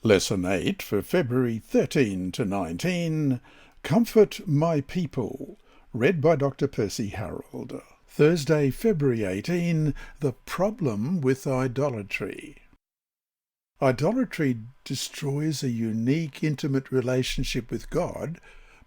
Lesson 8 for February 13 to 19, Comfort My People, read by Dr. Percy Harrold. Thursday, February 18, The Problem with Idolatry. Idolatry destroys a unique, intimate relationship with God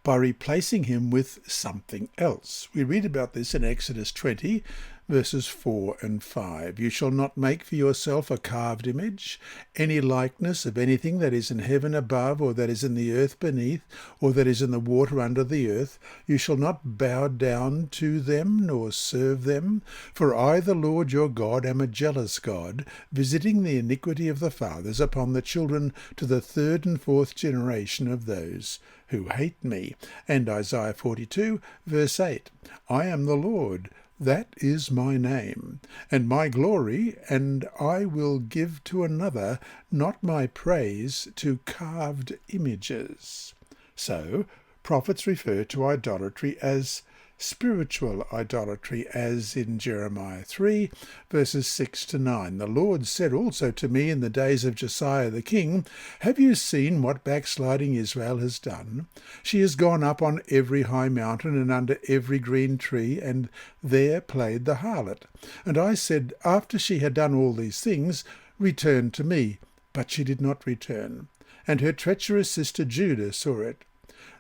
by replacing him with something else. We read about this in Exodus 20, verses 4 and 5. You shall not make for yourself a carved image, any likeness of anything that is in heaven above, or that is in the earth beneath, or that is in the water under the earth. You shall not bow down to them, nor serve them. For I, the Lord your God, am a jealous God, visiting the iniquity of the fathers upon the children to the third and fourth generation of those who hate me. And Isaiah 42, verse 8. I am the Lord, that is my name, and my glory, and I will give to another, not my praise, to carved images. So, prophets refer to idolatry as spiritual idolatry, as in Jeremiah 3, verses 6 to 9. The Lord said also to me in the days of Josiah the king, Have you seen what backsliding Israel has done? She has gone up on every high mountain and under every green tree, and there played the harlot. And I said, after she had done all these things, Return to me. But she did not return. And her treacherous sister Judah saw it.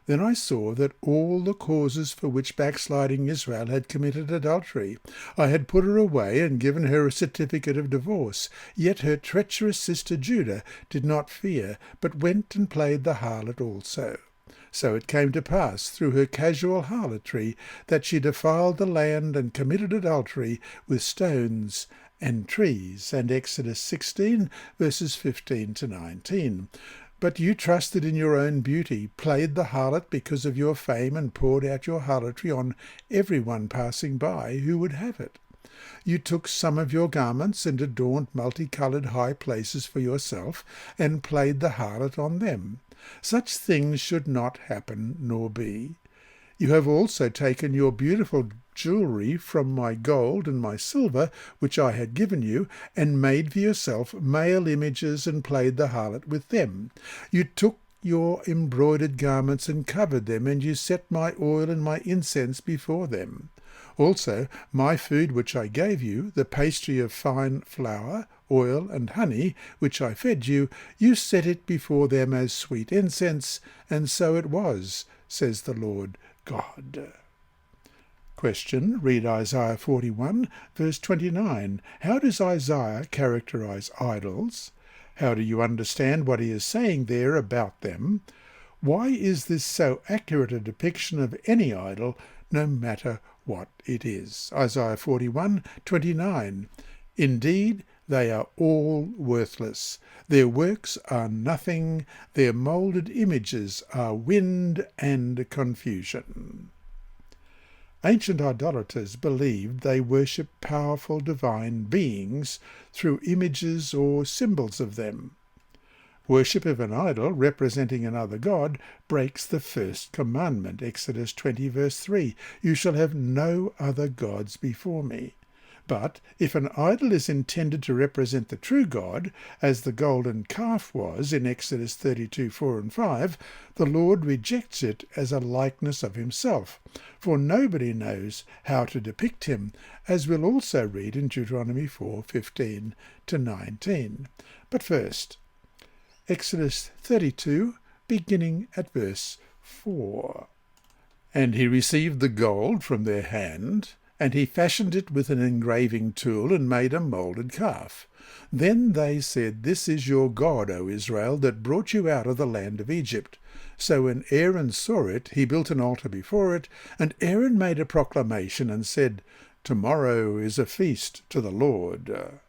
Then I saw that all the causes for which backsliding Israel had committed adultery, I had put her away and given her a certificate of divorce. Yet her treacherous sister Judah did not fear, but went and played the harlot also. So it came to pass through her casual harlotry that she defiled the land and committed adultery with stones and trees. And Exodus 16, verses 15 to 19. But you trusted in your own beauty, played the harlot because of your fame, and poured out your harlotry on everyone passing by who would have it. You took some of your garments and adorned multicoloured high places for yourself, and played the harlot on them. Such things should not happen nor be. You have also taken your beautiful jewellery from my gold and my silver, which I had given you, and made for yourself male images and played the harlot with them. You took your embroidered garments and covered them, and you set my oil and my incense before them. Also my food which I gave you, the pastry of fine flour, oil, and honey, which I fed you, you set it before them as sweet incense, and so it was, says the Lord God. Question. Read Isaiah 41, verse 29. How does Isaiah characterize idols? How do you understand what he is saying there about them? Why is this so accurate a depiction of any idol, no matter what it is? Isaiah 41, 29. Indeed, they are all worthless. Their works are nothing. Their moulded images are wind and confusion. Ancient idolaters believed they worshipped powerful divine beings through images or symbols of them. Worship of an idol representing another god breaks the first commandment, Exodus 20, verse 3. You shall have no other gods before me. But if an idol is intended to represent the true God, as the golden calf was in Exodus 32, 4 and 5, the Lord rejects it as a likeness of himself, for nobody knows how to depict him, as we'll also read in Deuteronomy 4, 15 to 19. But first, Exodus 32, beginning at verse 4. And he received the gold from their hand, and he fashioned it with an engraving tool, and made a moulded calf. Then they said, This is your God, O Israel, that brought you out of the land of Egypt. So when Aaron saw it, he built an altar before it, and Aaron made a proclamation and said, Tomorrow is a feast to the Lord.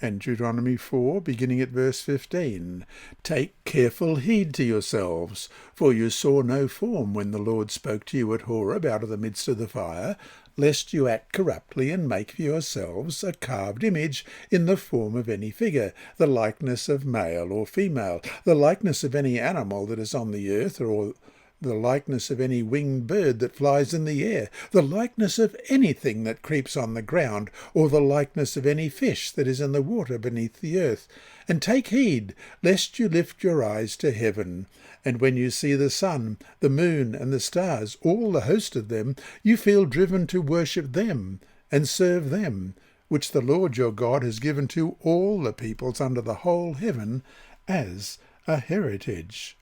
And Deuteronomy 4, beginning at verse 15. Take careful heed to yourselves, for you saw no form when the Lord spoke to you at Horeb out of the midst of the fire, lest you act corruptly and make for yourselves a carved image in the form of any figure, the likeness of male or female, the likeness of any animal that is on the earth, or the likeness of any winged bird that flies in the air, the likeness of anything that creeps on the ground, or the likeness of any fish that is in the water beneath the earth. And take heed, lest you lift your eyes to heaven, and when you see the sun, the moon, and the stars, all the host of them, you feel driven to worship them and serve them, which the Lord your God has given to all the peoples under the whole heaven as a heritage.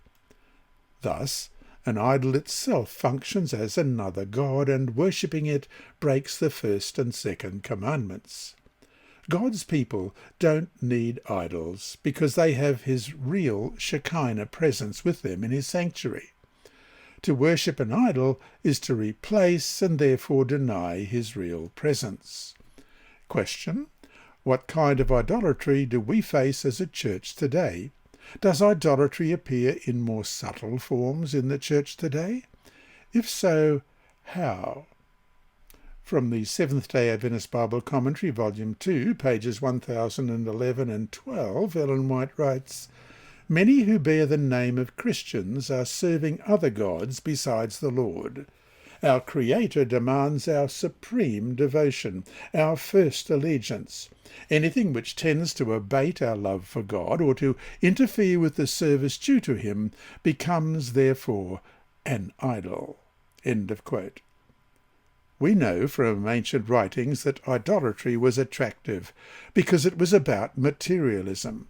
Thus, an idol itself functions as another god, and worshipping it breaks the first and second commandments. God's people don't need idols because they have his real Shekinah presence with them in his sanctuary. To worship an idol is to replace and therefore deny his real presence. Question: what kind of idolatry do we face as a church today? Does idolatry appear in more subtle forms in the church today? If so, how? From the Seventh-day Adventist Bible Commentary, Volume 2, pages 1011 and 12, Ellen White writes, "Many who bear the name of Christians are serving other gods besides the Lord. Our Creator demands our supreme devotion, our first allegiance. Anything which tends to abate our love for God or to interfere with the service due to him becomes, therefore, an idol." End of quote. We know from ancient writings that idolatry was attractive because it was about materialism.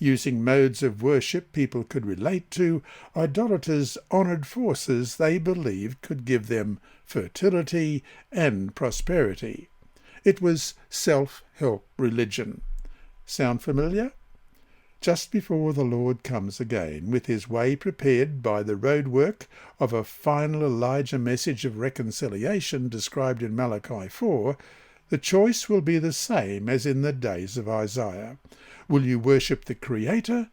Using modes of worship people could relate to, idolaters honoured forces they believed could give them fertility and prosperity. It was self-help religion. Sound familiar? Just before the Lord comes again, with his way prepared by the roadwork of a final Elijah message of reconciliation described in Malachi 4, the choice will be the same as in the days of Isaiah. Will you worship the Creator,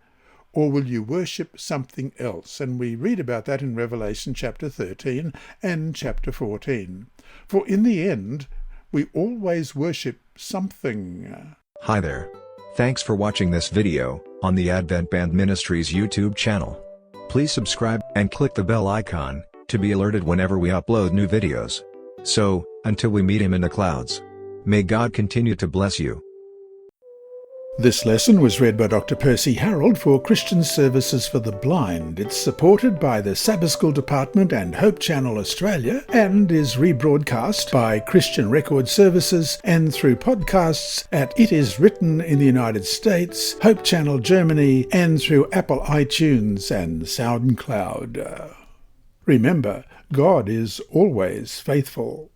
or will you worship something else? And we read about that in Revelation chapter 13 and chapter 14. For in the end, we always worship something. Hi there. Thanks for watching this video on the Advent-band Ministries YouTube channel. Please subscribe and click the bell icon to be alerted whenever we upload new videos. So, until we meet him in the clouds, may God continue to bless you. This lesson was read by Dr. Percy Harrold for Christian Services for the Blind. It's supported by the Sabbath School Department and Hope Channel Australia, and is rebroadcast by Christian Record Services and through podcasts at It Is Written in the United States, Hope Channel Germany, and through Apple iTunes and SoundCloud. Remember, God is always faithful.